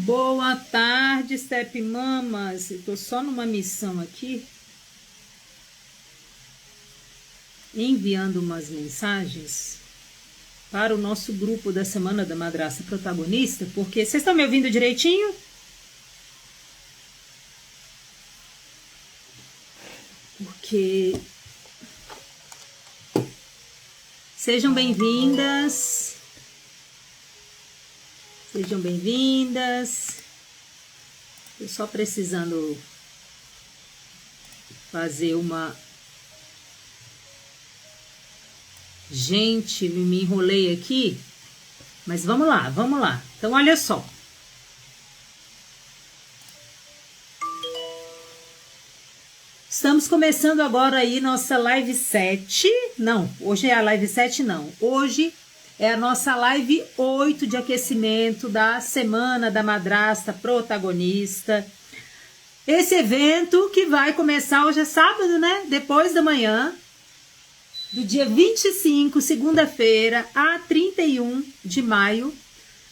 Boa tarde, Step Mamas. Eu tô só numa missão aqui, enviando umas mensagens para o nosso grupo da Semana da Madrasta Protagonista, porque vocês estão me ouvindo direitinho? Porque sejam bem-vindas. Sejam bem-vindas. Eu só precisando fazer uma... Gente, me enrolei aqui. Mas vamos lá, vamos lá. Então, olha só. Estamos começando agora aí nossa live 7. Não, hoje é a live 7 não. Hoje é a nossa live 8 de aquecimento da Semana da Madrasta Protagonista. Esse evento que vai começar hoje é sábado, né? Depois da manhã, do dia 25, segunda-feira, a 31 de maio.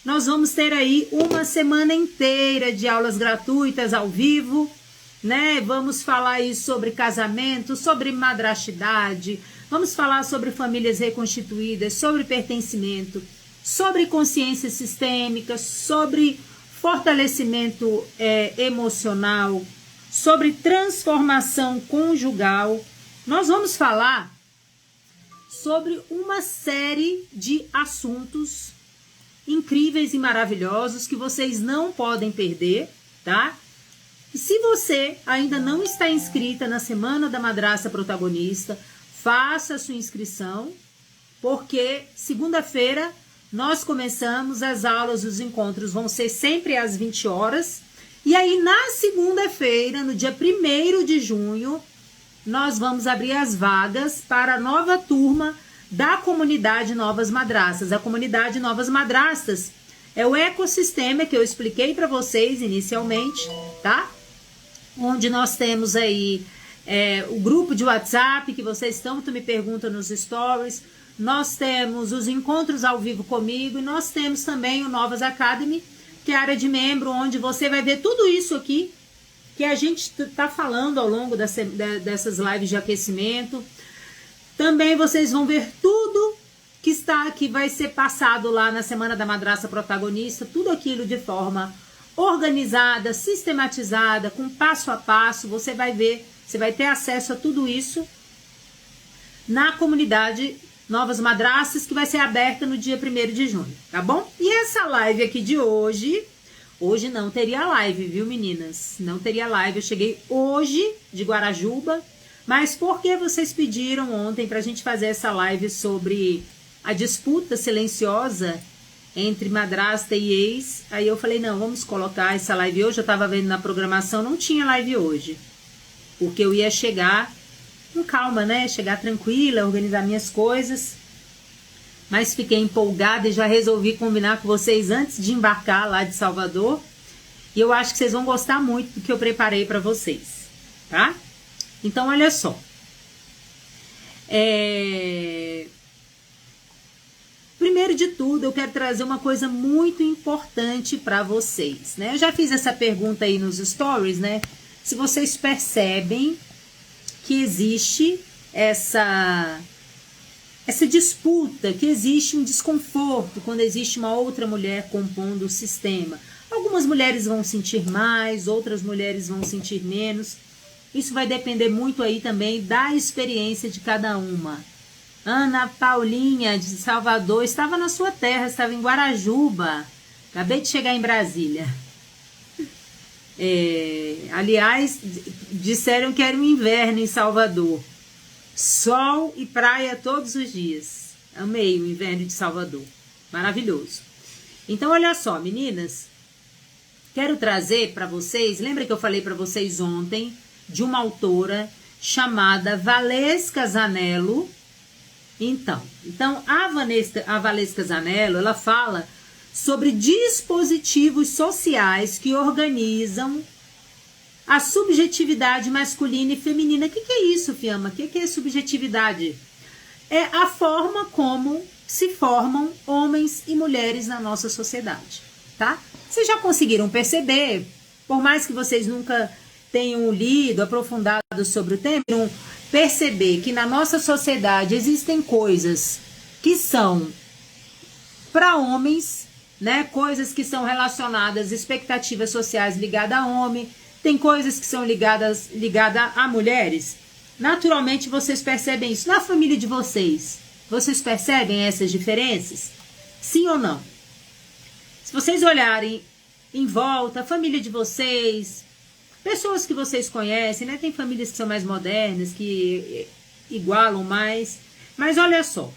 Nós vamos ter aí uma semana inteira de aulas gratuitas ao vivo, né? Vamos falar aí sobre casamento, sobre madrastidade, vamos falar sobre famílias reconstituídas, sobre pertencimento, sobre consciência sistêmica, sobre fortalecimento emocional, sobre transformação conjugal. Nós vamos falar sobre uma série de assuntos incríveis e maravilhosos que vocês não podem perder, tá? E se você ainda não está inscrita na Semana da Madrasta Protagonista, faça a sua inscrição, porque segunda-feira nós começamos as aulas, os encontros vão ser sempre às 20 horas. E aí na segunda-feira, no dia 1º de junho, nós vamos abrir as vagas para a nova turma da comunidade Novas Madrastas. A comunidade Novas Madrastas é o ecossistema que eu expliquei para vocês inicialmente, tá? Onde nós temos aí o grupo de WhatsApp, que vocês tanto me perguntam nos stories. Nós temos os encontros ao vivo comigo e nós temos também o Novas Academy, que é a área de membro, onde você vai ver tudo isso aqui que a gente está falando ao longo dessas lives de aquecimento. Também vocês vão ver tudo que vai ser passado lá na Semana da Madrasta Protagonista, tudo aquilo de forma organizada, sistematizada, com passo a passo. Você vai ver, você vai ter acesso a tudo isso na comunidade Novas Madrastas, que vai ser aberta no dia 1º de junho, tá bom? E essa live aqui de hoje não teria live, viu, meninas? Não teria live. Eu cheguei hoje de Guarajuba, mas porque vocês pediram ontem pra gente fazer essa live sobre a disputa silenciosa entre madrasta e ex, aí eu falei, não, vamos colocar essa live hoje. Eu tava vendo na programação, não tinha live hoje, porque eu ia chegar com calma, né? Chegar tranquila, organizar minhas coisas. Mas fiquei empolgada e já resolvi combinar com vocês antes de embarcar lá de Salvador. E eu acho que vocês vão gostar muito do que eu preparei para vocês, tá? Então, olha só. Primeiro de tudo, eu quero trazer uma coisa muito importante para vocês, né? Eu já fiz essa pergunta aí nos stories, né? Se vocês percebem que existe essa disputa, que existe um desconforto quando existe uma outra mulher compondo o sistema. Algumas mulheres vão sentir mais, outras mulheres vão sentir menos. Isso vai depender muito aí também da experiência de cada uma. Ana Paulinha, de Salvador, estava na sua terra, estava em Guarajuba. Acabei de chegar em Brasília. Aliás, disseram que era um inverno em Salvador. Sol e praia todos os dias. Amei o inverno de Salvador. Maravilhoso. Então, olha só, meninas. Quero trazer para vocês... Lembra que eu falei para vocês ontem de uma autora chamada Valesca Zanello? Então a Valesca Zanello, ela fala sobre dispositivos sociais que organizam a subjetividade masculina e feminina. O que é isso, Fiamma? O que é subjetividade? É a forma como se formam homens e mulheres na nossa sociedade. tá? Vocês já conseguiram perceber, por mais que vocês nunca tenham lido, aprofundado sobre o tema, perceber que na nossa sociedade existem coisas que são para homens, né? Coisas que são relacionadas a expectativas sociais ligadas a homem, tem coisas que são ligadas a mulheres. Naturalmente vocês percebem isso. Na família de vocês, vocês percebem essas diferenças? Sim ou não? Se vocês olharem em volta, a família de vocês, pessoas que vocês conhecem, né? Tem famílias que são mais modernas, que igualam mais. Mas olha só,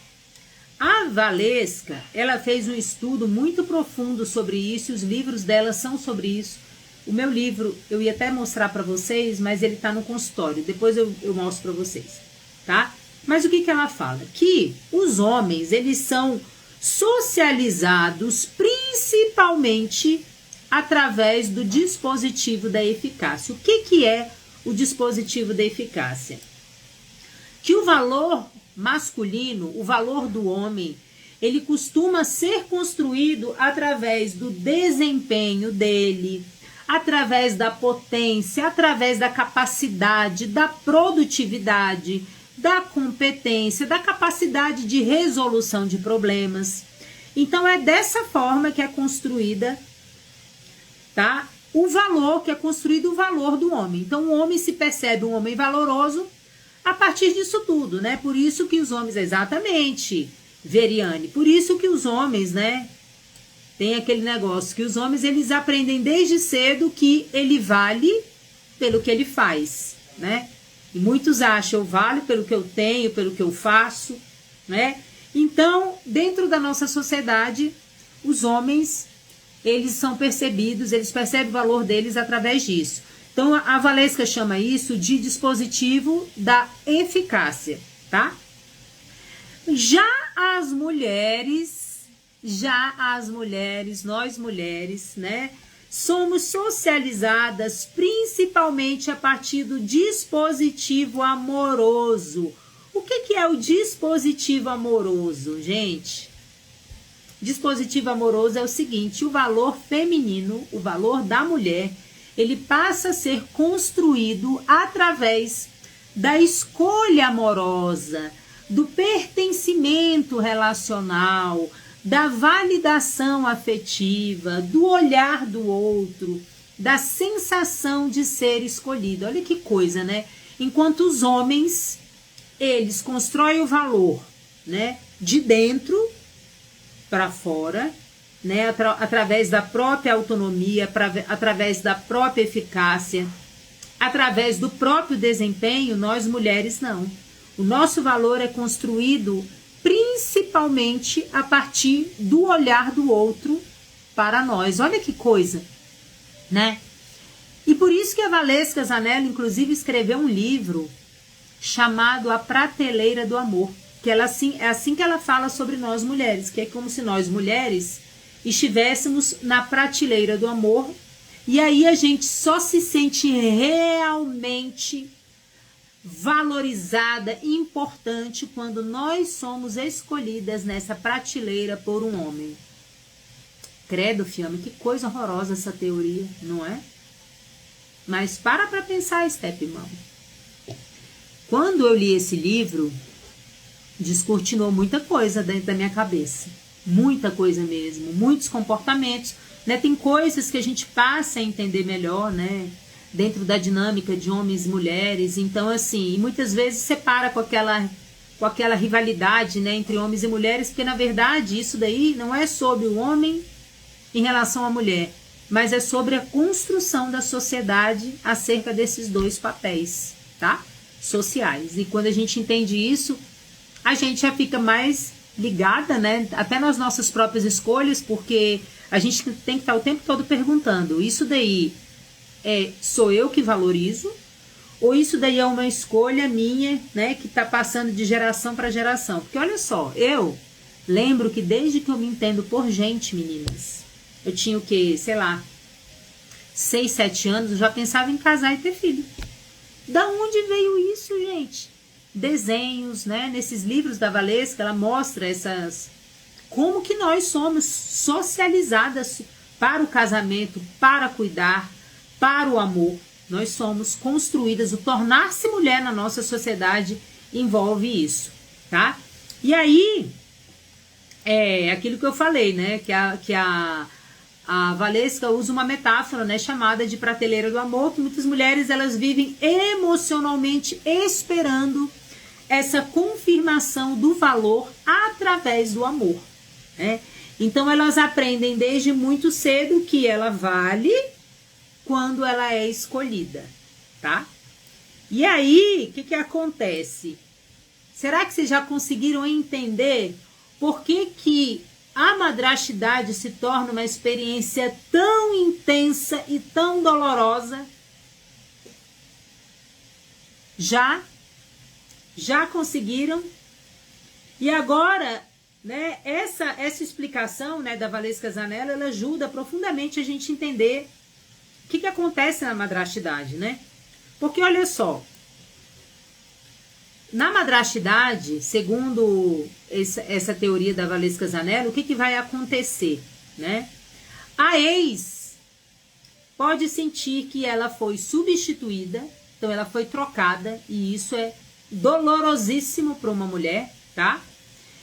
a Valesca, ela fez um estudo muito profundo sobre isso, e os livros dela são sobre isso. O meu livro, eu ia até mostrar para vocês, mas ele está no consultório. Depois eu mostro para vocês, tá? Mas o que ela fala? Que os homens, eles são socializados principalmente através do dispositivo da eficácia. O que é o dispositivo da eficácia? Que o valor masculino, o valor do homem, ele costuma ser construído através do desempenho dele, através da potência, através da capacidade, da produtividade, da competência, da capacidade de resolução de problemas. Então é dessa forma que é construída, tá? O valor, que é construído o valor do homem. Então o homem se percebe um homem valoroso a partir disso tudo, né? Por isso que os homens, exatamente, Veriane, por isso que os homens, né? Tem aquele negócio que os homens, eles aprendem desde cedo que ele vale pelo que ele faz, né? E muitos acham, eu valho pelo que eu tenho, pelo que eu faço, né? Então, dentro da nossa sociedade, os homens, eles são percebidos, eles percebem o valor deles através disso. Então, a Valesca chama isso de dispositivo da eficácia, tá? Já as mulheres, nós mulheres, né? Somos socializadas principalmente a partir do dispositivo amoroso. O que é o dispositivo amoroso, gente? Dispositivo amoroso é o seguinte: o valor feminino, o valor da mulher, ele passa a ser construído através da escolha amorosa, do pertencimento relacional, da validação afetiva, do olhar do outro, da sensação de ser escolhido. Olha que coisa, né? Enquanto os homens, eles constroem o valor, né, de dentro para fora, né, através da própria autonomia, através da própria eficácia, através do próprio desempenho. Nós mulheres não. O nosso valor é construído principalmente a partir do olhar do outro para nós. Olha que coisa, né? E por isso que a Valesca Zanella, inclusive, escreveu um livro chamado A Prateleira do Amor, que ela, é assim que ela fala sobre nós mulheres, que é como se nós mulheres estivéssemos na prateleira do amor, e aí a gente só se sente realmente valorizada e importante quando nós somos escolhidas nessa prateleira por um homem. Credo, Fiamma, que coisa horrorosa essa teoria, não é? Mas para pensar, Stepmão. Quando eu li esse livro, descortinou muita coisa dentro da minha cabeça. Muita coisa mesmo, muitos comportamentos, né? Tem coisas que a gente passa a entender melhor, né? Dentro da dinâmica de homens e mulheres. Então, assim, e muitas vezes separa com aquela rivalidade, né, entre homens e mulheres, porque na verdade isso daí não é sobre o homem em relação à mulher, mas é sobre a construção da sociedade acerca desses dois papéis, tá? Sociais. E quando a gente entende isso, a gente já fica mais ligada, né, até nas nossas próprias escolhas, porque a gente tem que estar o tempo todo perguntando: isso daí sou eu que valorizo? Ou isso daí é uma escolha minha, né, que está passando de geração para geração? Porque olha só, eu lembro que desde que eu me entendo por gente, meninas, eu tinha o quê? Sei lá, 6, 7 anos, eu já pensava em casar e ter filho. Da onde veio isso, gente? Desenhos, né? Nesses livros da Valesca, ela mostra como que nós somos socializadas para o casamento, para cuidar, para o amor. Nós somos construídas, o tornar-se mulher na nossa sociedade envolve isso, tá? E aí, é aquilo que eu falei, né? Que a Valesca usa uma metáfora, né, chamada de prateleira do amor, que muitas mulheres elas vivem emocionalmente esperando essa confirmação do valor através do amor, né? Então elas aprendem desde muito cedo que ela vale quando ela é escolhida, tá? E aí, o que acontece? Será que vocês já conseguiram entender por que a madrastidade se torna uma experiência tão intensa e tão dolorosa? Já conseguiram? E agora, né, essa explicação, né, da Valesca Zanella, ela ajuda profundamente a gente entender o que acontece na madrastidade, né? Porque olha só, na madrastidade, segundo essa teoria da Valesca Zanella, o que vai acontecer, né? A ex pode sentir que ela foi substituída, então ela foi trocada, e isso é dolorosíssimo para uma mulher, tá?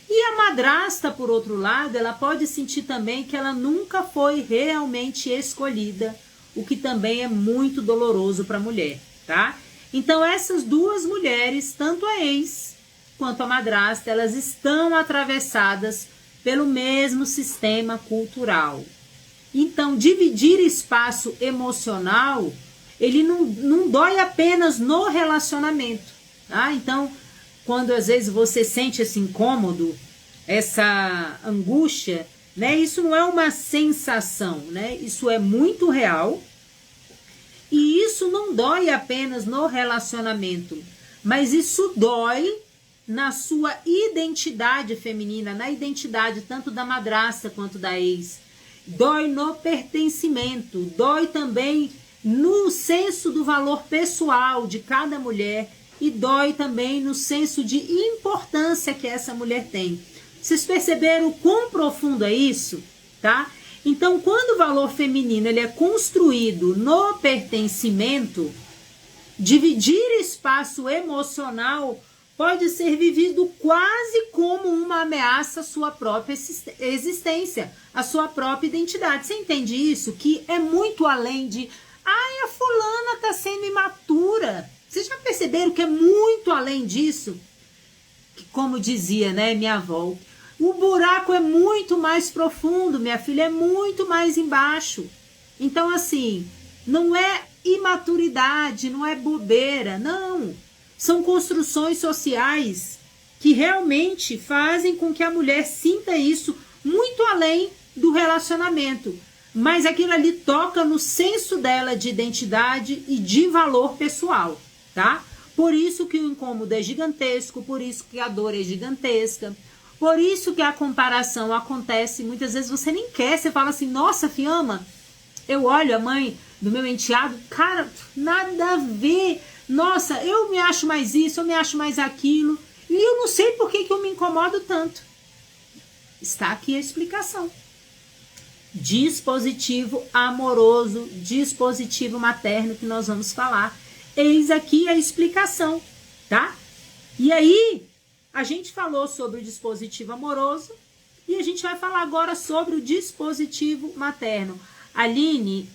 E a madrasta, por outro lado, ela pode sentir também que ela nunca foi realmente escolhida, o que também é muito doloroso para a mulher, tá? Então essas duas mulheres, tanto a ex quanto a madrasta, elas estão atravessadas pelo mesmo sistema cultural. Então dividir espaço emocional, ele não dói apenas no relacionamento, tá? Então, quando às vezes você sente esse incômodo, essa angústia, né? Isso não é uma sensação, né? Isso é muito real. E isso não dói apenas no relacionamento, mas isso dói na sua identidade feminina, na identidade tanto da madrasta quanto da ex. Dói no pertencimento, dói também no senso do valor pessoal de cada mulher e dói também no senso de importância que essa mulher tem. Vocês perceberam o quão profundo é isso, tá? Então, quando o valor feminino ele é construído no pertencimento, dividir espaço emocional pode ser vivido quase como uma ameaça à sua própria existência, à sua própria identidade. Você entende isso? Que é muito além de, ai, a fulana está sendo imatura. Vocês já perceberam que é muito além disso? Que, como dizia, né, minha avó, o buraco é muito mais profundo, minha filha, é muito mais embaixo. Então, assim, não é imaturidade, não é bobeira, não. São construções sociais que realmente fazem com que a mulher sinta isso muito além do relacionamento. Mas aquilo ali toca no senso dela de identidade e de valor pessoal, tá? Por isso que o incômodo é gigantesco, por isso que a dor é gigantesca. Por isso que a comparação acontece, muitas vezes você nem quer, você fala assim, nossa, Fiamma, eu olho a mãe do meu enteado, cara, nada a ver, nossa, eu me acho mais isso, eu me acho mais aquilo, e eu não sei por que eu me incomodo tanto. Está aqui a explicação. Dispositivo amoroso, dispositivo materno que nós vamos falar. Eis aqui a explicação, tá? E aí, a gente falou sobre o dispositivo amoroso e a gente vai falar agora sobre o dispositivo materno. Aline,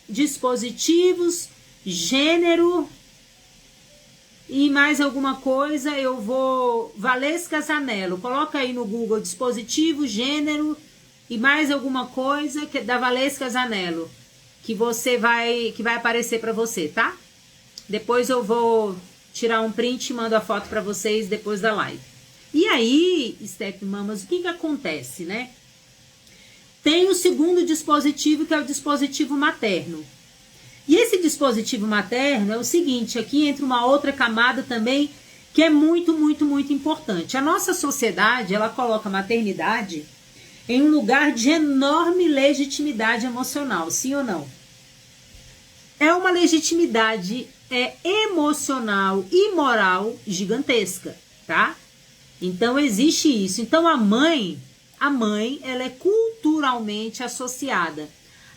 dispositivos, gênero e mais alguma coisa, eu vou... Valesca Zanella, coloca aí no Google dispositivo, gênero e mais alguma coisa que da Valesca Zanella, que vai aparecer para você, tá? Depois eu vou tirar um print e mando a foto para vocês depois da live. E aí, Step Mamas, o que acontece, né? Tem o segundo dispositivo, que é o dispositivo materno. E esse dispositivo materno é o seguinte, aqui entra uma outra camada também, que é muito, muito, muito importante. A nossa sociedade, ela coloca a maternidade em um lugar de enorme legitimidade emocional, sim ou não? É uma legitimidade emocional e moral gigantesca, tá? Então existe isso. Então a mãe, A mãe, ela é culturalmente associada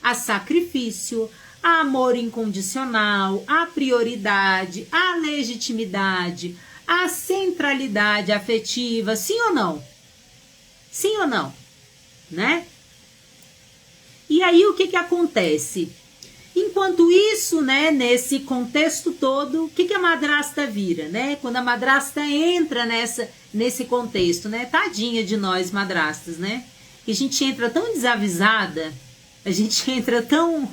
a sacrifício, a amor incondicional, a prioridade, a legitimidade, a centralidade afetiva, sim ou não? Sim ou não? Né? E aí o que acontece? Enquanto isso, né, nesse contexto todo, o que a madrasta vira, né? Quando a madrasta entra nesse contexto, né? Tadinha de nós madrastas, né? Que a gente entra tão desavisada, a gente entra tão...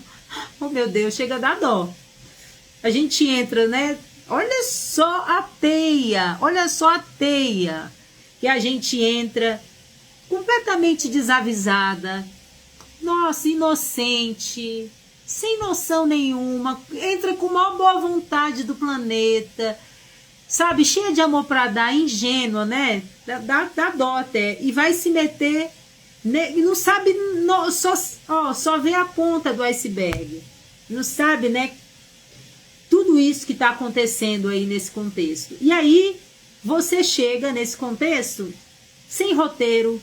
Oh, meu Deus, chega a dar dó. A gente entra, né? Olha só a teia que a gente entra completamente desavisada, nossa, inocente, sem noção nenhuma, entra com a maior boa vontade do planeta, sabe, cheia de amor para dar, ingênua, né? Dá dó até, e vai se meter, né? E não sabe, só vê a ponta do iceberg, não sabe, né? Tudo isso que está acontecendo aí nesse contexto. E aí, você chega nesse contexto sem roteiro,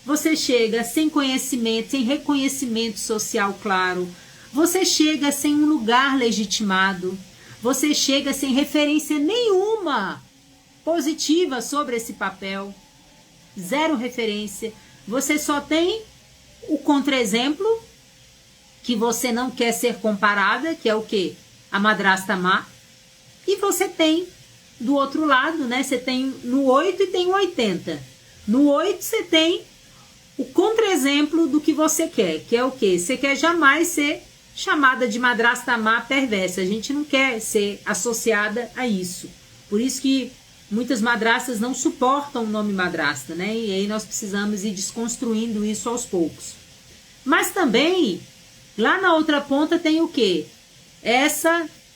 você chega sem conhecimento, sem reconhecimento social claro, você chega sem um lugar legitimado, você chega sem referência nenhuma positiva sobre esse papel, zero referência, você só tem o contra-exemplo, que você não quer ser comparada, que é o quê? A madrasta má, e você tem do outro lado, né? Você tem no 8 e tem o 80. No 8 você tem o contra-exemplo do que você quer, que é o quê? Você quer jamais ser chamada de madrasta má perversa. A gente não quer ser associada a isso. Por isso que muitas madrastas não suportam o nome madrasta, né? E aí nós precisamos ir desconstruindo isso aos poucos. Mas também, lá na outra ponta tem o quê?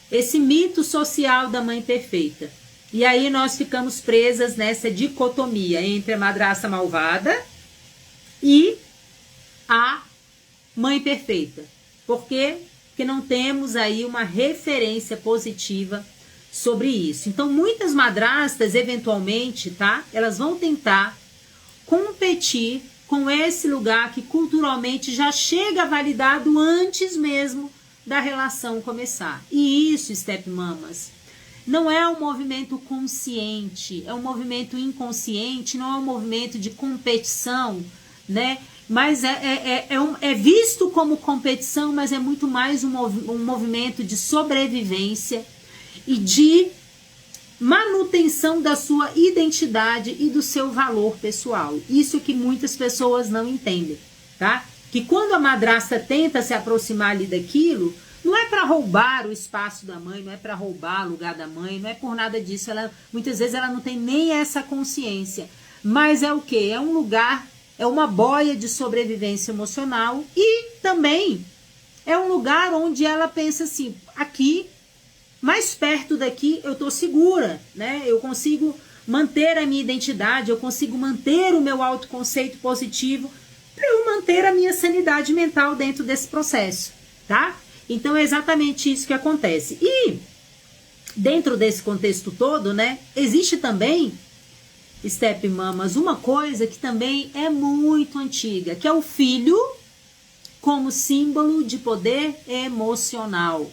Esse mito social da mãe perfeita. E aí nós ficamos presas nessa dicotomia entre a madrasta malvada e a mãe perfeita. Por quê? Porque não temos aí uma referência positiva sobre isso. Então, muitas madrastas, eventualmente, tá? Elas vão tentar competir com esse lugar que culturalmente já chega validado antes mesmo da relação começar. E isso, stepmamas, não é um movimento consciente, é um movimento inconsciente, não é um movimento de competição, né? Mas é visto como competição, mas é muito mais um movimento de sobrevivência e de manutenção da sua identidade e do seu valor pessoal. Isso que muitas pessoas não entendem, tá? Que quando a madrasta tenta se aproximar ali daquilo, não é para roubar o espaço da mãe, não é para roubar o lugar da mãe, não é por nada disso. Muitas vezes ela não tem nem essa consciência. Mas é o quê? É um lugar, é uma boia de sobrevivência emocional e também é um lugar onde ela pensa assim, aqui, mais perto daqui, eu estou segura, né? Eu consigo manter a minha identidade, eu consigo manter o meu autoconceito positivo para eu manter a minha sanidade mental dentro desse processo, tá? Então é exatamente isso que acontece. E dentro desse contexto todo, né, existe também, stepmamas, uma coisa que também é muito antiga, que é o filho como símbolo de poder emocional,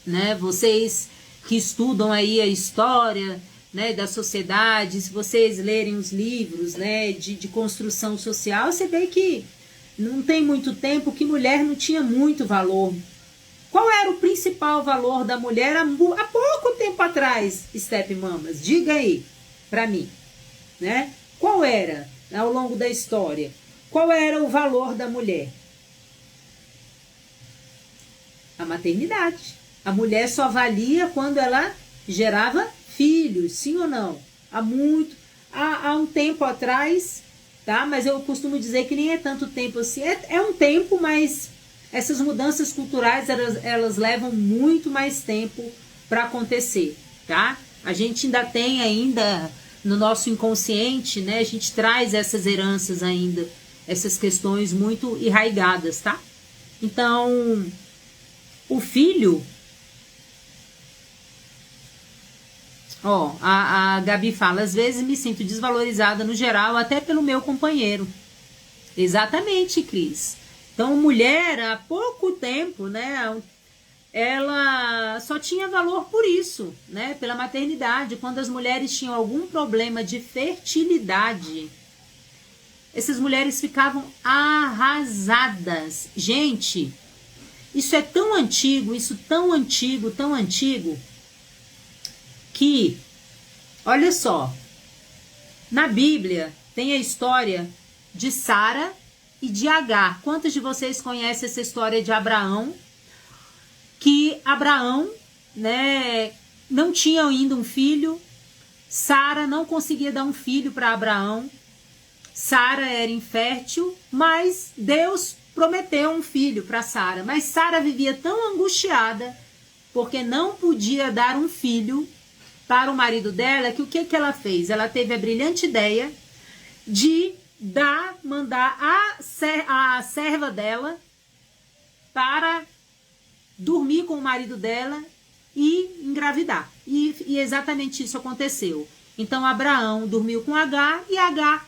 né? Vocês que estudam aí a história, né, da sociedade, se vocês lerem os livros, né, de construção social, você vê que não tem muito tempo que mulher não tinha muito valor. Qual era o principal valor da mulher há pouco tempo atrás, stepmamas? Diga aí para mim, né? Qual era, ao longo da história, qual era o valor da mulher? A maternidade. A mulher só valia quando ela gerava filhos, sim ou não? Há um tempo atrás, tá? Mas eu costumo dizer que nem é tanto tempo assim. É um tempo, mas essas mudanças culturais, elas levam muito mais tempo para acontecer, tá? A gente ainda tem no nosso inconsciente, né? A gente traz essas heranças ainda, essas questões muito arraigadas, tá? Então, o filho... a Gabi fala, às vezes me sinto desvalorizada no geral, até pelo meu companheiro. Exatamente, Cris. Então, mulher, há pouco tempo, né, ela só tinha valor por isso, né, pela maternidade. Quando as mulheres tinham algum problema de fertilidade, essas mulheres ficavam arrasadas. Gente, isso é tão antigo, tão antigo, que, olha só, na Bíblia tem a história de Sara e de Agar. Quantos de vocês conhecem essa história de Abraão? Que Abraão, né, não tinha ainda um filho, Sara não conseguia dar um filho para Abraão, Sara era infértil, mas Deus prometeu um filho para Sara. Mas Sara vivia tão angustiada, porque não podia dar um filho para o marido dela, que o que ela fez? Ela teve a brilhante ideia de mandar a serva dela para dormir com o marido dela e engravidar. E exatamente isso aconteceu. Então Abraão dormiu com Agar e Agar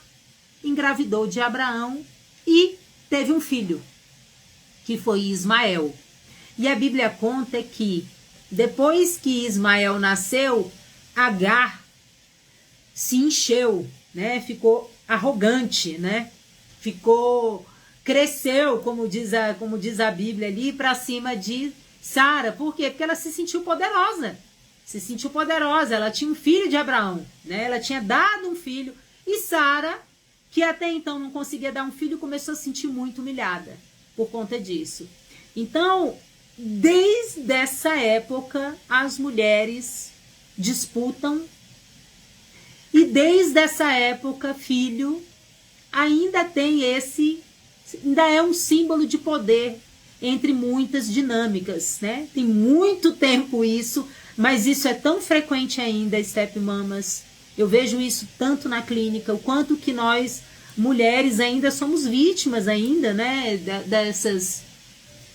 engravidou de Abraão e teve um filho, que foi Ismael. E a Bíblia conta que depois que Ismael nasceu, Agar se encheu, né? Ficou arrogante, né? Cresceu, como diz a Bíblia ali, para cima de Sara. Por quê? Porque ela se sentiu poderosa. Ela tinha um filho de Abraão, né? Ela tinha dado um filho. E Sara, que até então não conseguia dar um filho, começou a se sentir muito humilhada por conta disso. Então, desde essa época, as mulheres disputam. E desde essa época, filho ainda é um símbolo de poder entre muitas dinâmicas, né? Tem muito tempo isso, mas isso é tão frequente ainda, Step Mamas. Eu vejo isso tanto na clínica, o quanto que nós, mulheres, ainda somos vítimas ainda, né?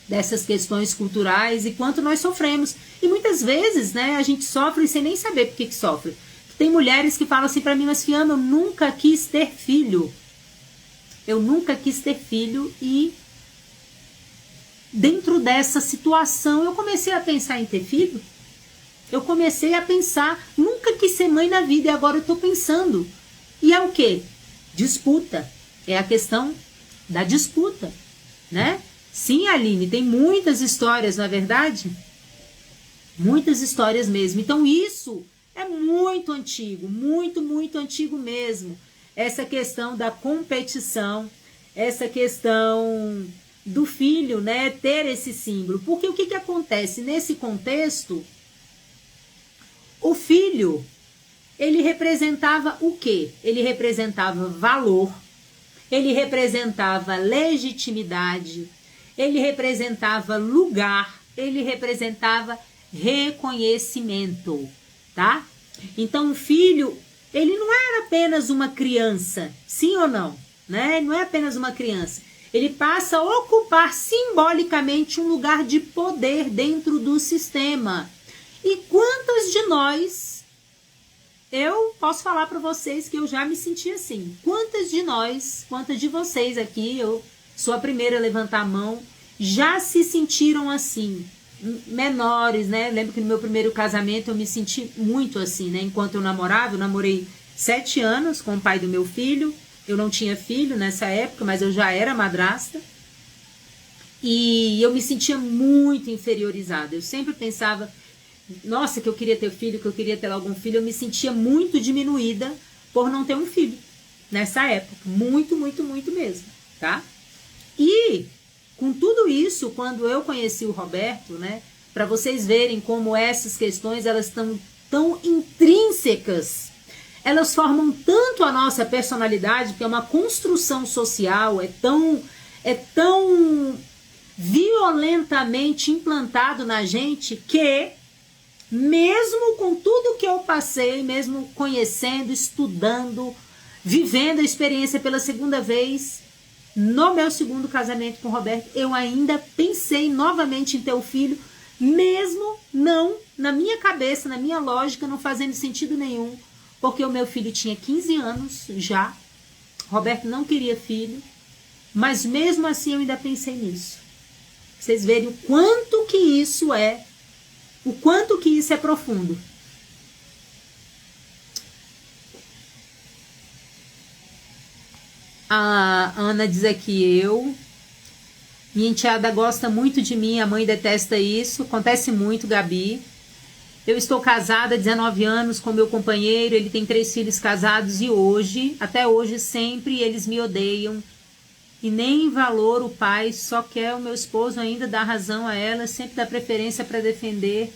Dessas questões culturais e quanto nós sofremos. E muitas vezes, né, a gente sofre sem nem saber por que sofre. Tem mulheres que falam assim para mim, mas Fiamma, eu nunca quis ter filho. E dentro dessa situação eu comecei a pensar em ter filho. Nunca quis ser mãe na vida e agora eu estou pensando. E é o quê? Disputa. É a questão da disputa, né? Sim, Aline, tem muitas histórias, na verdade? Muitas histórias mesmo. Então isso é muito antigo, muito antigo mesmo. Essa questão da competição, essa questão do filho, né, ter esse símbolo. Porque o que acontece? Nesse contexto, o filho, ele representava o quê? Ele representava valor, ele representava legitimidade, ele representava lugar, ele representava reconhecimento, tá? Então o filho, ele não era apenas uma criança, sim ou não, né? Ele não é apenas uma criança. Ele passa a ocupar simbolicamente um lugar de poder dentro do sistema. E quantas de nós, eu posso falar para vocês que eu já me senti assim. Quantas de vocês aqui, eu sou a primeira a levantar a mão, já se sentiram assim, menores, né? Lembro que no meu primeiro casamento eu me senti muito assim, né? Enquanto eu namorei 7 anos com o pai do meu filho. Eu não tinha filho nessa época, mas eu já era madrasta. E eu me sentia muito inferiorizada. Eu sempre pensava, nossa, que eu queria ter filho, que eu queria ter algum filho. Eu me sentia muito diminuída por não ter um filho nessa época. Muito mesmo, tá? E com tudo isso, quando eu conheci o Roberto, né? Para vocês verem como essas questões, elas estão tão intrínsecas. Elas formam tanto a nossa personalidade, que é uma construção social, é tão violentamente implantado na gente que, mesmo com tudo que eu passei, mesmo conhecendo, estudando, vivendo a experiência pela segunda vez, no meu segundo casamento com o Roberto, eu ainda pensei novamente em ter o filho, mesmo não, na minha cabeça, na minha lógica, não fazendo sentido nenhum, porque o meu filho tinha 15 anos já, Roberto não queria filho, Mas mesmo assim eu ainda pensei nisso. Vocês verem o quanto que isso é, profundo. A Ana diz aqui, minha enteada gosta muito de mim, a mãe detesta isso, acontece muito, Gabi. Eu estou casada há 19 anos com meu companheiro, ele tem 3 filhos casados e hoje, até hoje, sempre eles me odeiam. E nem valor o pai, só quer o meu esposo ainda dar razão a ela, sempre dá preferência para defender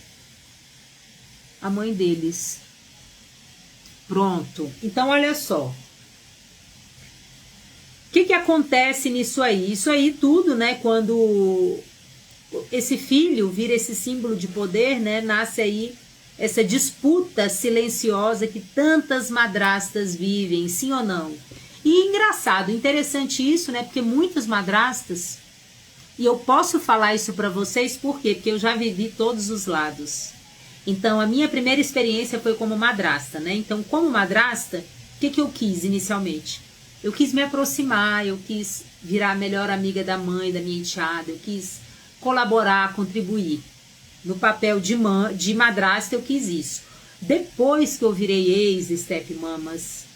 a mãe deles. Pronto. Então, olha só. O que acontece nisso aí? Isso aí tudo, né? Quando esse filho vira esse símbolo de poder, né? Nasce aí essa disputa silenciosa que tantas madrastas vivem, sim ou não? E engraçado, interessante isso, né? Porque muitas madrastas, e eu posso falar isso para vocês, por quê? Porque eu já vivi todos os lados. Então, a minha primeira experiência foi como madrasta, né? Então, como madrasta, o que eu quis inicialmente? Eu quis me aproximar, eu quis virar a melhor amiga da mãe, da minha enteada, eu quis colaborar, contribuir. No papel de madrasta, eu quis isso. Depois que eu virei ex-stepmamas,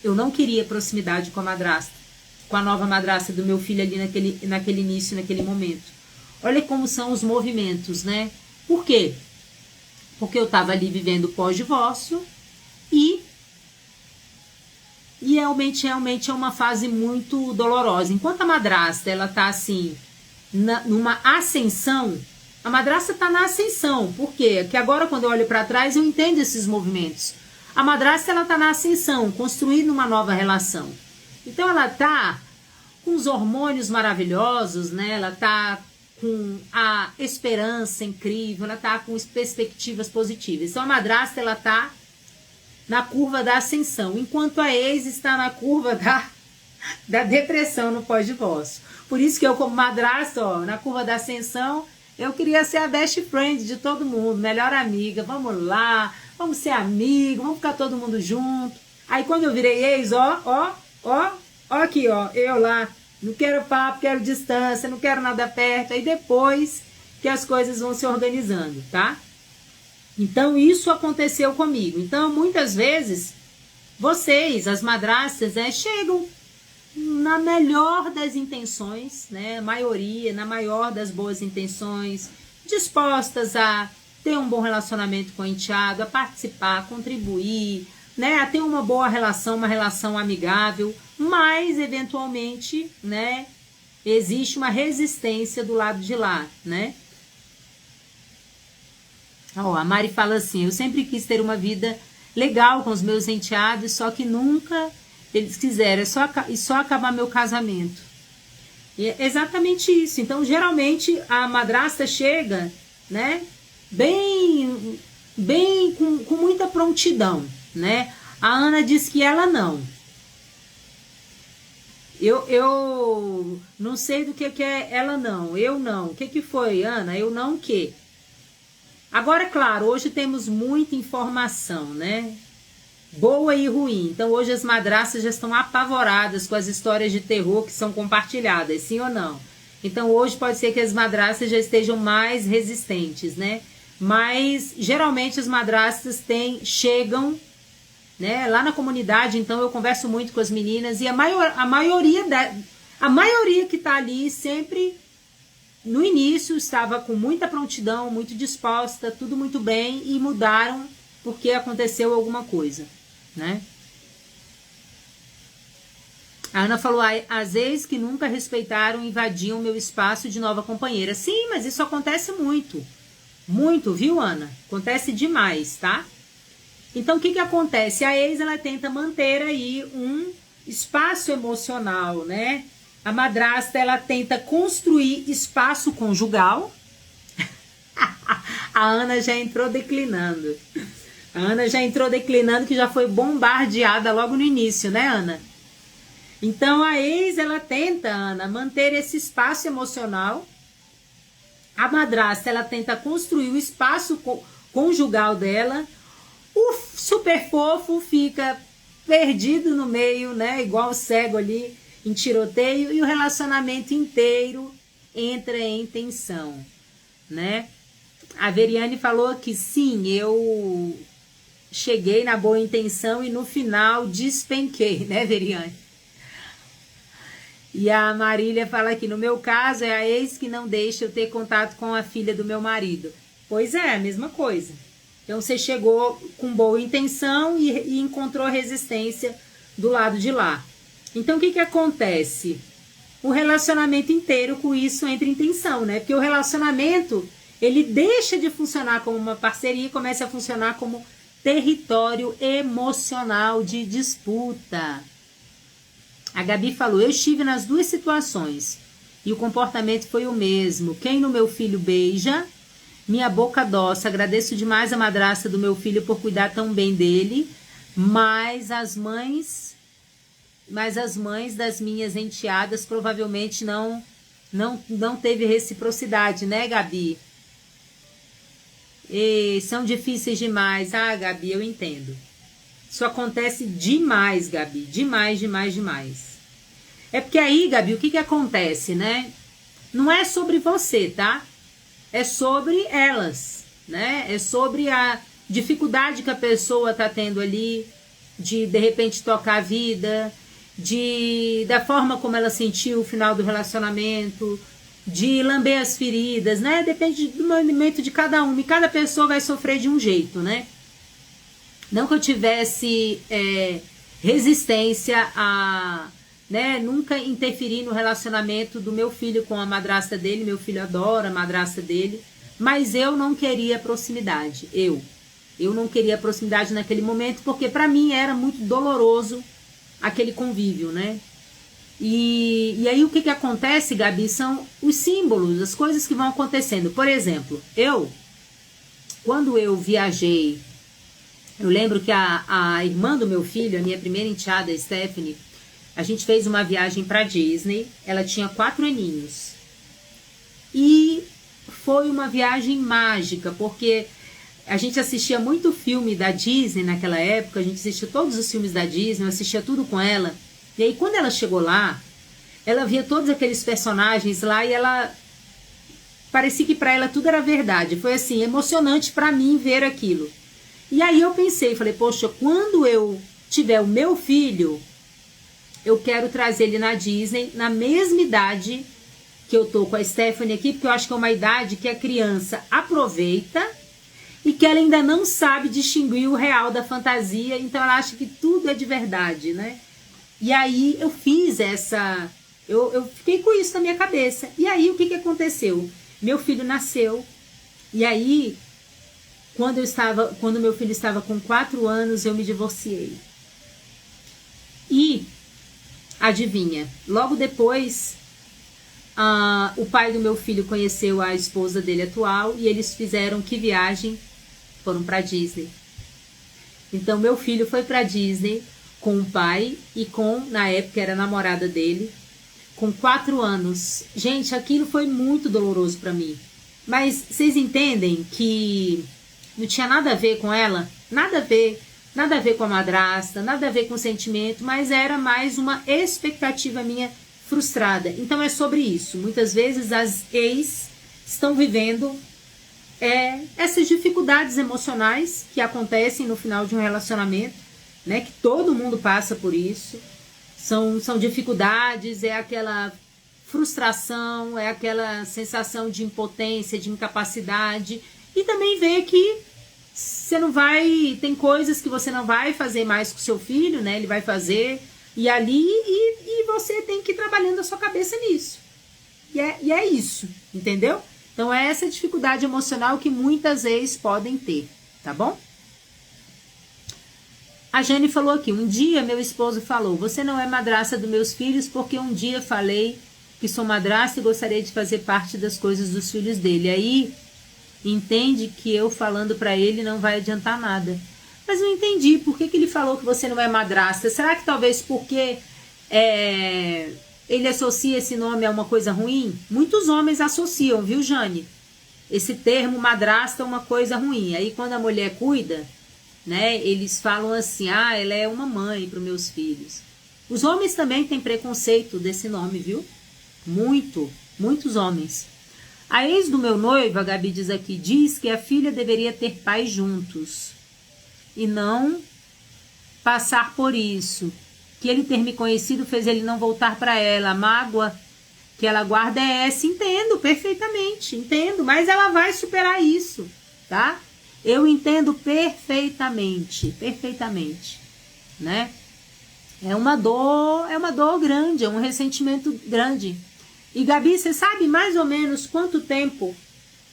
eu não queria proximidade com a madrasta, com a nova madrasta do meu filho ali naquele início, naquele momento. Olha como são os movimentos, né? Por quê? Porque eu estava ali vivendo pós-divórcio e realmente é uma fase muito dolorosa. Enquanto a madrasta, ela tá assim, numa ascensão, a madrasta tá na ascensão. Por quê? Porque agora, quando eu olho para trás, eu entendo esses movimentos. A madrasta, ela tá na ascensão, construindo uma nova relação. Então, ela tá com os hormônios maravilhosos, né? Ela tá com a esperança incrível, ela tá com perspectivas positivas. Então, a madrasta, ela tá na curva da ascensão, enquanto a ex está na curva da depressão no pós-divórcio. Por isso que eu, como madrasta, ó, na curva da ascensão, eu queria ser a best friend de todo mundo, melhor amiga, vamos lá, vamos ser amigos, vamos ficar todo mundo junto. Aí quando eu virei ex, ó aqui, ó, eu lá, não quero papo, quero distância, não quero nada perto. Aí depois que as coisas vão se organizando, tá? Então, isso aconteceu comigo. Então, muitas vezes, vocês, as madrastas, né, chegam na melhor das intenções, né, na maior das boas intenções, dispostas a ter um bom relacionamento com o enteado, a participar, a contribuir, né, a ter uma boa relação, uma relação amigável, mas, eventualmente, né, existe uma resistência do lado de lá, né? Oh, a Mari fala assim, eu sempre quis ter uma vida legal com os meus enteados, só que nunca eles quiseram, é só acabar meu casamento. E é exatamente isso. Então, geralmente, a madrasta chega, né, bem com muita prontidão, né? A Ana diz que ela não. Eu não sei do que é ela não, eu não. O que foi, Ana? Eu não o quê? Agora, claro, hoje temos muita informação, né? Boa e ruim. Então, hoje as madrastas já estão apavoradas com as histórias de terror que são compartilhadas, sim ou não? Então, hoje pode ser que as madrastas já estejam mais resistentes, né? Mas, geralmente, as madrastas chegam, né, lá na comunidade. Então, eu converso muito com as meninas e a maioria que está ali sempre... No início estava com muita prontidão, muito disposta, tudo muito bem, e mudaram porque aconteceu alguma coisa, né? A Ana falou, as ex que nunca respeitaram invadiam meu espaço de nova companheira. Sim, mas isso acontece muito. Muito, viu, Ana? Acontece demais, tá? Então, o que acontece? A ex, ela tenta manter aí um espaço emocional, né? A madrasta, ela tenta construir espaço conjugal. A Ana já entrou declinando. A Ana já entrou declinando, que já foi bombardeada logo no início, né, Ana? Então, a ex, ela tenta, Ana, manter esse espaço emocional. A madrasta, ela tenta construir o espaço conjugal dela. O super fofo fica perdido no meio, né, igual o cego ali, em tiroteio e o relacionamento inteiro entra em tensão, né? A Veriane falou que sim, eu cheguei na boa intenção e no final despenquei, né, Veriane? E a Marília fala aqui, no meu caso, é a ex que não deixa eu ter contato com a filha do meu marido. Pois é, a mesma coisa. Então, você chegou com boa intenção e encontrou resistência do lado de lá. Então, o que que acontece? O relacionamento inteiro com isso entra em tensão, né? Porque o relacionamento, ele deixa de funcionar como uma parceria e começa a funcionar como território emocional de disputa. A Gabi falou, eu estive nas duas situações e o comportamento foi o mesmo. Quem no meu filho beija, minha boca doce. Agradeço demais a madrasta do meu filho por cuidar tão bem dele, mas as mães das minhas enteadas provavelmente não teve reciprocidade, né, Gabi? E são difíceis demais. Ah, Gabi, eu entendo. Isso acontece demais, Gabi. Demais, demais, demais. É porque aí, Gabi, o que que acontece, né? Não é sobre você, tá? É sobre elas, né? É sobre a dificuldade que a pessoa tá tendo ali de repente tocar a vida, da forma como ela sentiu o final do relacionamento, de lamber as feridas, né? Depende do movimento de cada um. E cada pessoa vai sofrer de um jeito, né? Não que eu tivesse resistência a, né, nunca interferir no relacionamento do meu filho com a madrasta dele. Meu filho adora a madrasta dele, mas eu não queria proximidade. Eu não queria proximidade naquele momento, porque para mim era muito doloroso aquele convívio, né? E aí o que que acontece, Gabi, são os símbolos, as coisas que vão acontecendo. Por exemplo, quando eu viajei, eu lembro que a irmã do meu filho, a minha primeira enteada, a Stephanie, a gente fez uma viagem para Disney. Ela tinha 4 aninhos. E foi uma viagem mágica, porque a gente assistia muito filme da Disney naquela época. A gente assistia todos os filmes da Disney, eu assistia tudo com ela. E aí, quando ela chegou lá, ela via todos aqueles personagens lá e ela... parecia que para ela tudo era verdade. Foi assim, emocionante para mim ver aquilo. E aí eu pensei, falei, poxa, quando eu tiver o meu filho, eu quero trazer ele na Disney, na mesma idade que eu tô com a Stephanie aqui, porque eu acho que é uma idade que a criança aproveita e que ela ainda não sabe distinguir o real da fantasia, então ela acha que tudo é de verdade, né? E aí eu fiz eu fiquei com isso na minha cabeça. E aí o que que aconteceu? Meu filho nasceu, e aí... Quando meu filho estava com 4 anos, eu me divorciei. E, adivinha, logo depois, o pai do meu filho conheceu a esposa dele atual e eles fizeram que viagem? Foram para Disney. Então, meu filho foi para Disney com o pai e na época, era a namorada dele, com 4 anos. Gente, aquilo foi muito doloroso para mim. Mas vocês entendem que... não tinha nada a ver com ela, nada a ver com a madrasta, nada a ver com o sentimento, mas era mais uma expectativa minha frustrada. Então é sobre isso. Muitas vezes as ex estão vivendo essas dificuldades emocionais que acontecem no final de um relacionamento, né? Que todo mundo passa por isso. São dificuldades, é aquela frustração, é aquela sensação de impotência, de incapacidade. E também ver que você não vai... tem coisas que você não vai fazer mais com seu filho, né? Ele vai fazer e ali... e você tem que ir trabalhando a sua cabeça nisso. E é isso, entendeu? Então é essa dificuldade emocional que muitas vezes podem ter, tá bom? A Jane falou aqui, um dia meu esposo falou, você não é madrasta dos meus filhos porque um dia falei que sou madrasta e gostaria de fazer parte das coisas dos filhos dele. Aí... entende que eu falando pra ele não vai adiantar nada. Mas não entendi, por que ele falou que você não é madrasta? Será que talvez porque ele associa esse nome a uma coisa ruim? Muitos homens associam, viu, Jane? Esse termo madrasta é uma coisa ruim. Aí quando a mulher cuida, né, eles falam assim, ela é uma mãe para os meus filhos. Os homens também têm preconceito desse nome, viu? Muitos homens. A ex do meu noivo, a Gabi diz aqui, diz que a filha deveria ter pais juntos e não passar por isso. Que ele ter me conhecido fez ele não voltar para ela. A mágoa que ela guarda é essa. Entendo perfeitamente, entendo, mas ela vai superar isso, tá? Eu entendo perfeitamente, né? É uma dor grande, é um ressentimento grande. E Gabi, você sabe mais ou menos quanto tempo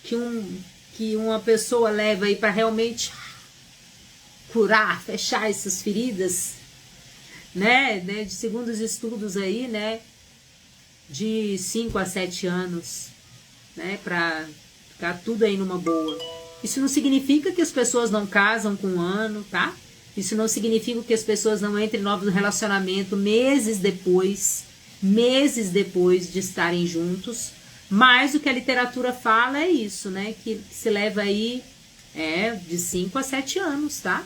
que uma pessoa leva aí para realmente curar, fechar essas feridas, né? Segundo os estudos aí, né? De 5 a 7 anos, né? Para ficar tudo aí numa boa. Isso não significa que as pessoas não casam com um ano, tá? Isso não significa que as pessoas não entrem em novos relacionamentos meses depois de estarem juntos. Mas o que a literatura fala é isso, né? Que se leva aí de 5 a 7 anos, tá?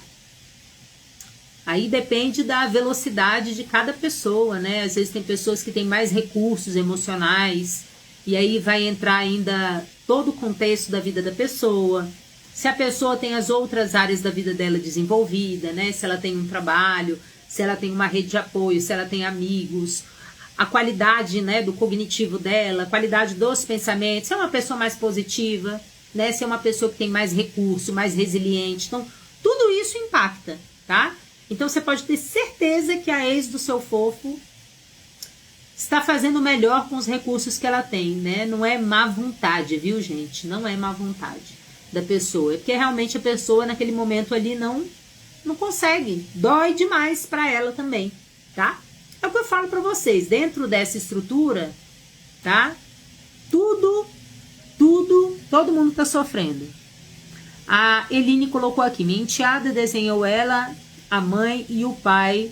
Aí depende da velocidade de cada pessoa, né? Às vezes tem pessoas que têm mais recursos emocionais, e aí vai entrar ainda todo o contexto da vida da pessoa. Se a pessoa tem as outras áreas da vida dela desenvolvida, né? Se ela tem um trabalho, se ela tem uma rede de apoio, se ela tem amigos, a qualidade, né, do cognitivo dela, a qualidade dos pensamentos, se é uma pessoa mais positiva, né? Se é uma pessoa que tem mais recurso, mais resiliente. Então, tudo isso impacta, tá? Então, você pode ter certeza que a ex do seu fofo está fazendo o melhor com os recursos que ela tem, né? Não é má vontade, viu, gente? Não é má vontade da pessoa. É porque realmente a pessoa, naquele momento ali, não consegue. Dói demais para ela também, tá? É o que eu falo para vocês. Dentro dessa estrutura, tá? Todo mundo tá sofrendo. A Eline colocou aqui, minha enteada desenhou ela, a mãe e o pai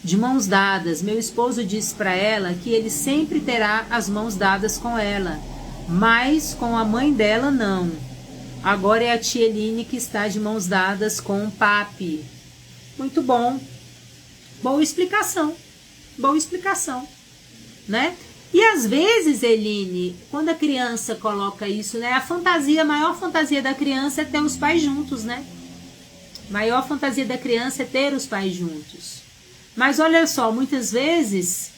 de mãos dadas. Meu esposo disse para ela que ele sempre terá as mãos dadas com ela, mas com a mãe dela não. Agora é a tia Eline que está de mãos dadas com o papi. Muito bom. Boa explicação, né? E às vezes, Eline, quando a criança coloca isso, né? A maior fantasia da criança é ter os pais juntos, né? A maior fantasia da criança é ter os pais juntos. Mas olha só, muitas vezes,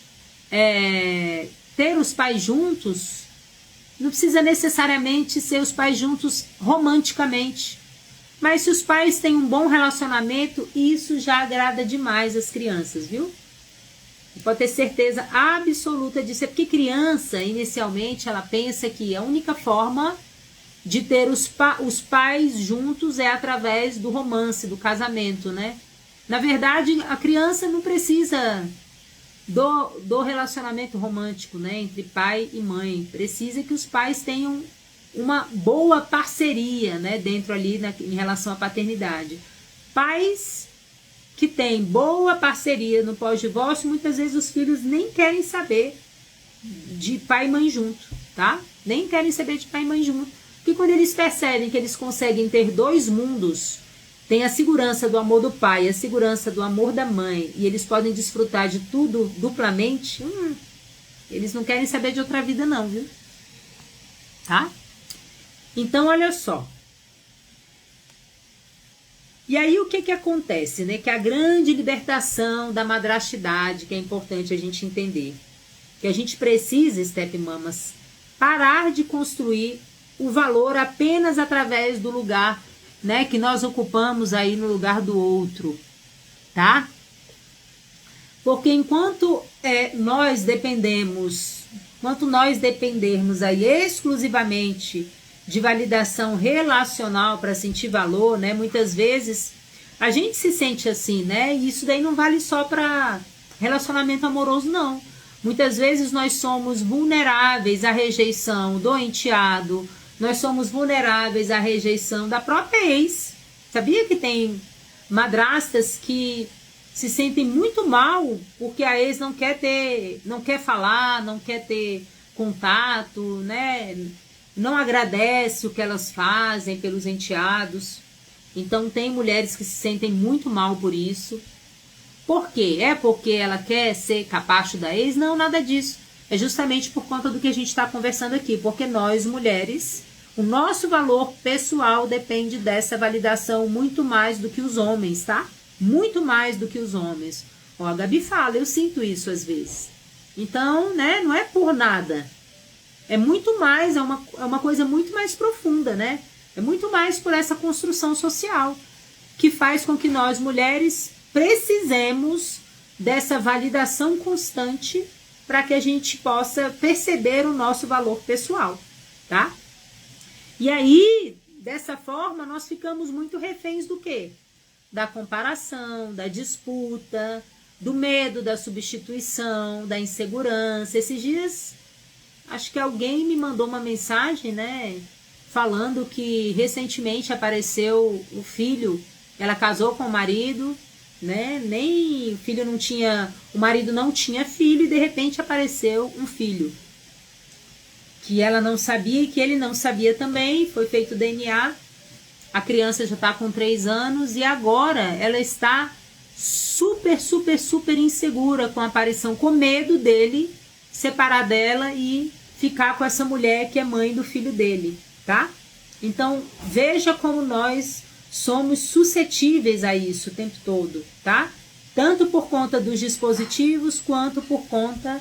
ter os pais juntos não precisa necessariamente ser os pais juntos romanticamente. Mas se os pais têm um bom relacionamento, isso já agrada demais as crianças, viu? Pode ter certeza absoluta disso. É porque criança, inicialmente, ela pensa que a única forma de ter os pais juntos é através do romance, do casamento, né? Na verdade, a criança não precisa do relacionamento romântico, né? Entre pai e mãe. Precisa que os pais tenham uma boa parceria, né? Dentro ali, em relação à paternidade. Pais que têm boa parceria no pós-divórcio, muitas vezes os filhos nem querem saber de pai e mãe junto, tá? Nem querem saber de pai e mãe junto. Porque quando eles percebem que eles conseguem ter dois mundos, tem a segurança do amor do pai, a segurança do amor da mãe, e eles podem desfrutar de tudo duplamente, eles não querem saber de outra vida não, viu? Tá? Então, olha só. E aí, o que acontece, né? Que a grande libertação da madrastidade, que é importante a gente entender. Que a gente precisa, Step Mamas, parar de construir o valor apenas através do lugar, né? Que nós ocupamos aí no lugar do outro, tá? Porque enquanto nós dependermos aí exclusivamente de validação relacional para sentir valor, né? Muitas vezes a gente se sente assim, né? E isso daí não vale só para relacionamento amoroso, não. Muitas vezes nós somos vulneráveis à rejeição do enteado, nós somos vulneráveis à rejeição da própria ex. Sabia que tem madrastas que se sentem muito mal porque a ex não quer falar, não quer ter contato, né? Não agradece o que elas fazem pelos enteados. Então tem mulheres que se sentem muito mal por isso. Por quê? É porque ela quer ser capacho da ex? Não, nada disso. É justamente por conta do que a gente está conversando aqui, porque nós, mulheres, o nosso valor pessoal depende dessa validação muito mais do que os homens, tá? Muito mais do que os homens. Ó, a Gabi fala, eu sinto isso às vezes. Então, né, não é por nada. É muito mais, é uma coisa muito mais profunda, né? É muito mais por essa construção social que faz com que nós, mulheres, precisemos dessa validação constante para que a gente possa perceber o nosso valor pessoal, tá? E aí, dessa forma, nós ficamos muito reféns do quê? Da comparação, da disputa, do medo da substituição, da insegurança. Esses dias, acho que alguém me mandou uma mensagem, né? Falando que recentemente apareceu o filho, ela casou com o marido, né? Nem o filho não tinha, o marido não tinha filho e de repente apareceu um filho. Que ela não sabia e que ele não sabia também, foi feito DNA, a criança já está com 3 anos e agora ela está super insegura com a aparição, com medo dele separar dela e ficar com essa mulher que é mãe do filho dele, tá? Então, veja como nós somos suscetíveis a isso o tempo todo, tá? Tanto por conta dos dispositivos, quanto por conta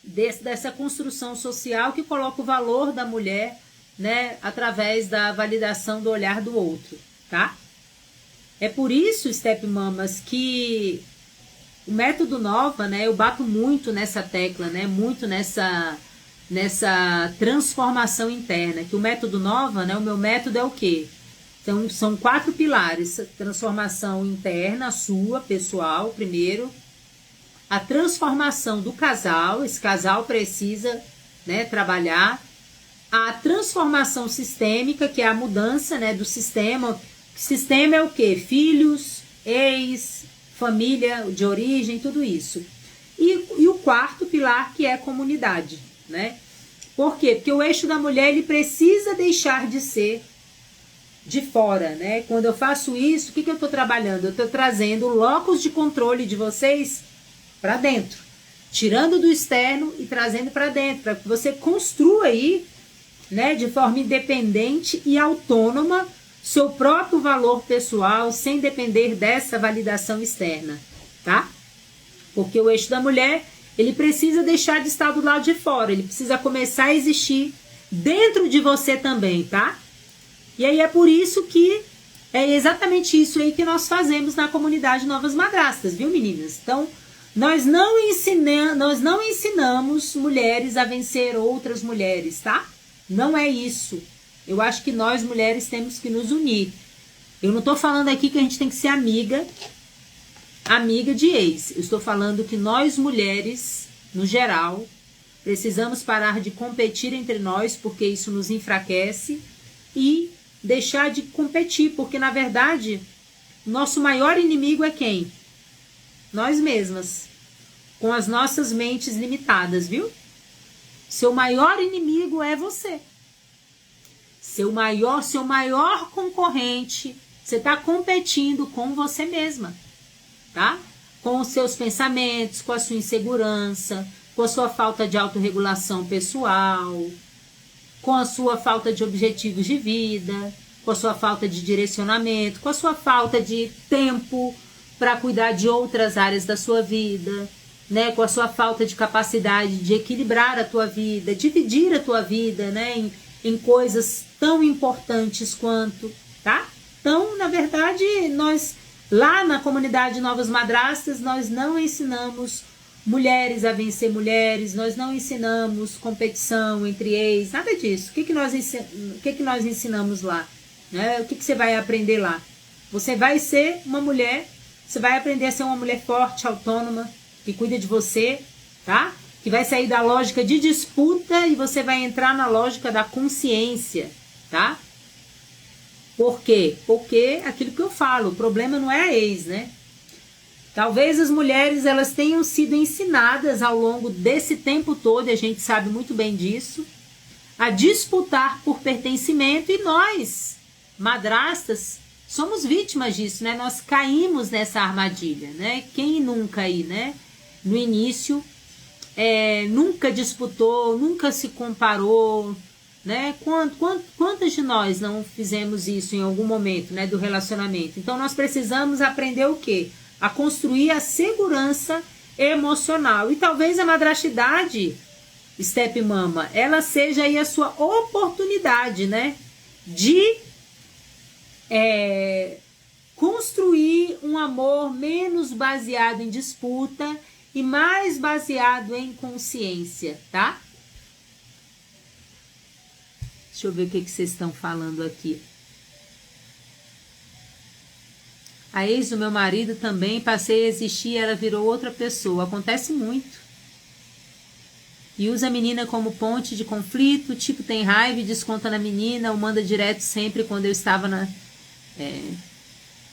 dessa construção social que coloca o valor da mulher, né, através da validação do olhar do outro, tá? É por isso, Step Mamas, que o método Nova, né, eu bato muito nessa tecla, né, muito nessa transformação interna, que o método Nova, né, o meu método é o quê? Então, são 4 pilares: transformação interna, sua, pessoal, primeiro, a transformação do casal, esse casal precisa, né, trabalhar, a transformação sistêmica, que é a mudança, né, do sistema. Sistema é o quê? Filhos, ex, família de origem, tudo isso. E o 4º pilar, que é a comunidade, né? Por quê? Porque o eixo da mulher, ele precisa deixar de ser de fora, né? Quando eu faço isso, o que eu estou trabalhando? Eu estou trazendo o locus de controle de vocês para dentro, tirando do externo e trazendo para dentro, para que você construa aí, né, de forma independente e autônoma, seu próprio valor pessoal, sem depender dessa validação externa, tá? Porque o eixo da mulher, ele precisa deixar de estar do lado de fora, ele precisa começar a existir dentro de você também, tá? E aí é por isso que é exatamente isso aí que nós fazemos na comunidade Novas Madrastas, viu, meninas? Então, nós não ensinamos mulheres a vencer outras mulheres, tá? Não é isso. Eu acho que nós, mulheres, temos que nos unir. Eu não estou falando aqui que a gente tem que ser amiga de ex. Eu estou falando que nós, mulheres, no geral, precisamos parar de competir entre nós, porque isso nos enfraquece, e deixar de competir, porque, na verdade, nosso maior inimigo é quem? Nós mesmas, com as nossas mentes limitadas, viu? Seu maior inimigo é você. Seu maior concorrente, você está competindo com você mesma, tá? Com os seus pensamentos, com a sua insegurança, com a sua falta de autorregulação pessoal, com a sua falta de objetivos de vida, com a sua falta de direcionamento, com a sua falta de tempo para cuidar de outras áreas da sua vida, né? Com a sua falta de capacidade de equilibrar a tua vida, dividir a tua vida, né? Em coisas tão importantes quanto, tá? Então, na verdade, nós, lá na comunidade Novas Madrastas, nós não ensinamos mulheres a vencer mulheres, nós não ensinamos competição entre ex, nada disso. O que nós ensinamos lá? Né? O que você vai aprender lá? Você vai ser uma mulher, você vai aprender a ser uma mulher forte, autônoma, que cuida de você, tá? Que vai sair da lógica de disputa e você vai entrar na lógica da consciência, tá? Por quê? Porque aquilo que eu falo, o problema não é a ex, né? Talvez as mulheres, elas tenham sido ensinadas ao longo desse tempo todo, e a gente sabe muito bem disso, a disputar por pertencimento, e nós, madrastas, somos vítimas disso, né? Nós caímos nessa armadilha, né? Quem nunca aí, né? No início, nunca disputou, nunca se comparou, né? Quantas de nós não fizemos isso em algum momento, né? Do relacionamento. Então, nós precisamos aprender o quê? A construir a segurança emocional. E talvez a madrastidade, Step Mama, ela seja aí a sua oportunidade, né? De construir um amor menos baseado em disputa e mais baseado em consciência, tá? Deixa eu ver o que vocês estão falando aqui. A ex do meu marido também, passei a existir, ela virou outra pessoa. Acontece muito. E usa a menina como ponte de conflito, tipo tem raiva e desconta na menina, ou manda direto sempre quando eu estava na...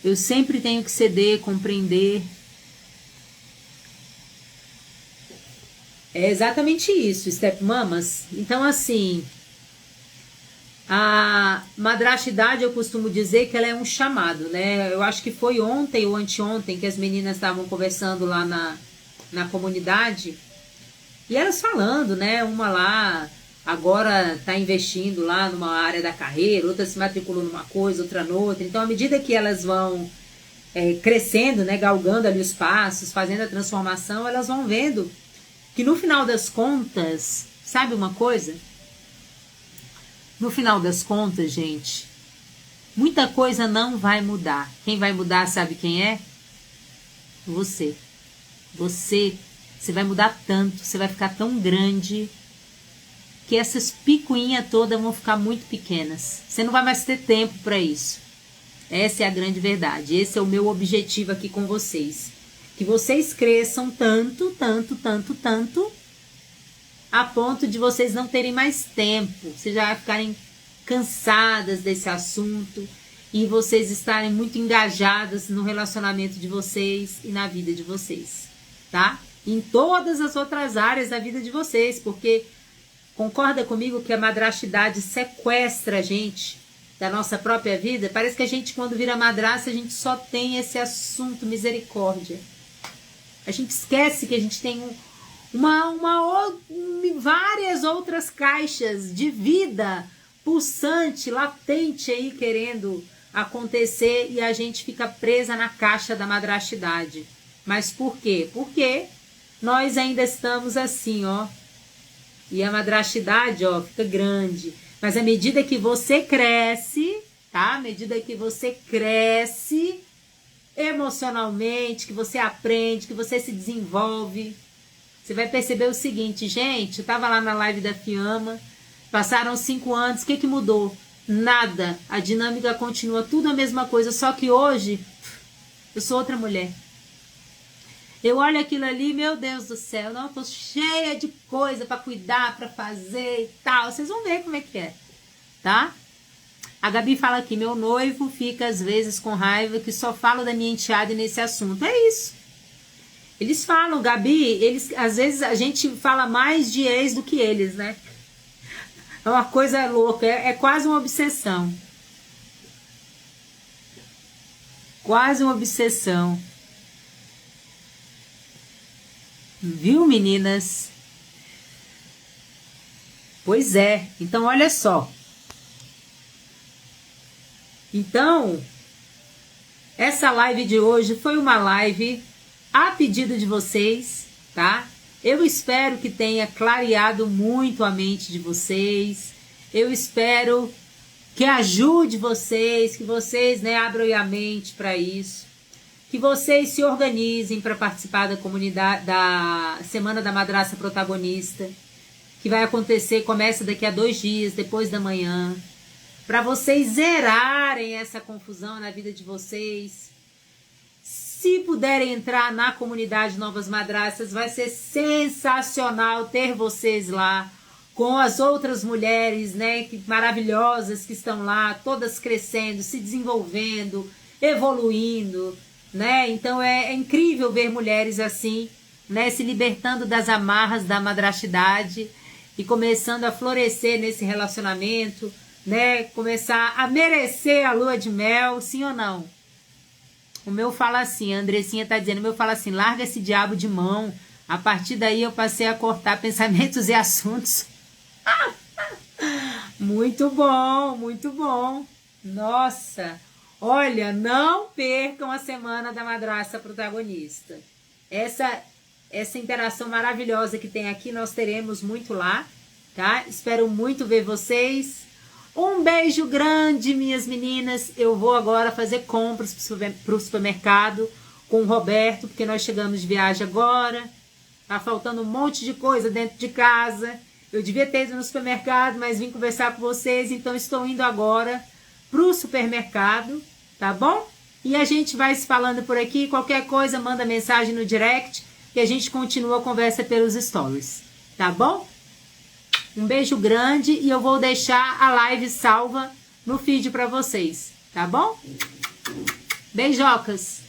eu sempre tenho que ceder, compreender. É exatamente isso, Step Mamas. Então, assim, a madrastidade, eu costumo dizer que ela é um chamado, né? Eu acho que foi ontem ou anteontem que as meninas estavam conversando lá na comunidade, e elas falando, né? Uma lá agora está investindo lá numa área da carreira, outra se matriculou numa coisa, outra noutra. Então, à medida que elas vão crescendo, né? Galgando ali os passos, fazendo a transformação, elas vão vendo que no final das contas, sabe uma coisa? No final das contas, gente, muita coisa não vai mudar. Quem vai mudar, sabe quem é? Você. Você vai mudar tanto, você vai ficar tão grande que essas picuinhas todas vão ficar muito pequenas. Você não vai mais ter tempo para isso. Essa é a grande verdade. Esse é o meu objetivo aqui com vocês. Que vocês cresçam tanto, a ponto de vocês não terem mais tempo. Vocês já ficarem cansadas desse assunto e vocês estarem muito engajadas no relacionamento de vocês e na vida de vocês, tá? Em todas as outras áreas da vida de vocês, porque concorda comigo que a madrastidade sequestra a gente da nossa própria vida? Parece que a gente, quando vira madrasta, a gente só tem esse assunto, misericórdia. A gente esquece que a gente tem várias outras caixas de vida pulsante, latente aí querendo acontecer, e a gente fica presa na caixa da madrastidade. Mas por quê? Porque nós ainda estamos assim, ó. E a madrastidade, ó, fica grande. Mas à medida que você cresce, tá? À medida que você cresce emocionalmente, que você aprende, que você se desenvolve, você vai perceber o seguinte, gente, eu tava lá na live da Fiamma, passaram 5 anos, o que mudou? Nada, a dinâmica continua, tudo a mesma coisa, só que hoje eu sou outra mulher. Eu olho aquilo ali, meu Deus do céu, não, eu tô cheia de coisa para cuidar, para fazer e tal, vocês vão ver como é que é, tá? A Gabi fala aqui, meu noivo fica às vezes com raiva que só falo da minha enteada nesse assunto, é isso. Eles falam, Gabi, às vezes a gente fala mais de ex do que eles, né? É uma coisa louca, é quase uma obsessão. Quase uma obsessão. Viu, meninas? Pois é, então olha só. Então, essa live de hoje foi uma live a pedido de vocês, tá? Eu espero que tenha clareado muito a mente de vocês. Eu espero que ajude vocês, que vocês, né, abram a mente para isso. Que vocês se organizem para participar da comunidade, da Semana da Madrasta Protagonista, que vai acontecer, começa daqui a 2 dias, depois da manhã, para vocês zerarem essa confusão na vida de vocês. Se puderem entrar na comunidade Novas Madrastas, vai ser sensacional ter vocês lá, com as outras mulheres, né, maravilhosas que estão lá, todas crescendo, se desenvolvendo, evoluindo, né? Então é incrível ver mulheres assim, né, se libertando das amarras da madrastidade e começando a florescer nesse relacionamento, né, começar a merecer a lua de mel, sim ou não? O meu fala assim, a Andressinha tá dizendo, o meu fala assim, larga esse diabo de mão. A partir daí eu passei a cortar pensamentos e assuntos. Muito bom, muito bom. Nossa, olha, não percam a Semana da Madrasta Protagonista. Essa interação maravilhosa que tem aqui, nós teremos muito lá, tá? Espero muito ver vocês. Um beijo grande, minhas meninas. Eu vou agora fazer compras para o supermercado com o Roberto, porque nós chegamos de viagem agora. Tá faltando um monte de coisa dentro de casa. Eu devia ter ido no supermercado, mas vim conversar com vocês, então estou indo agora para o supermercado, tá bom? E a gente vai se falando por aqui. Qualquer coisa, manda mensagem no direct que a gente continua a conversa pelos stories, tá bom? Um beijo grande e eu vou deixar a live salva no feed para vocês, tá bom? Beijocas!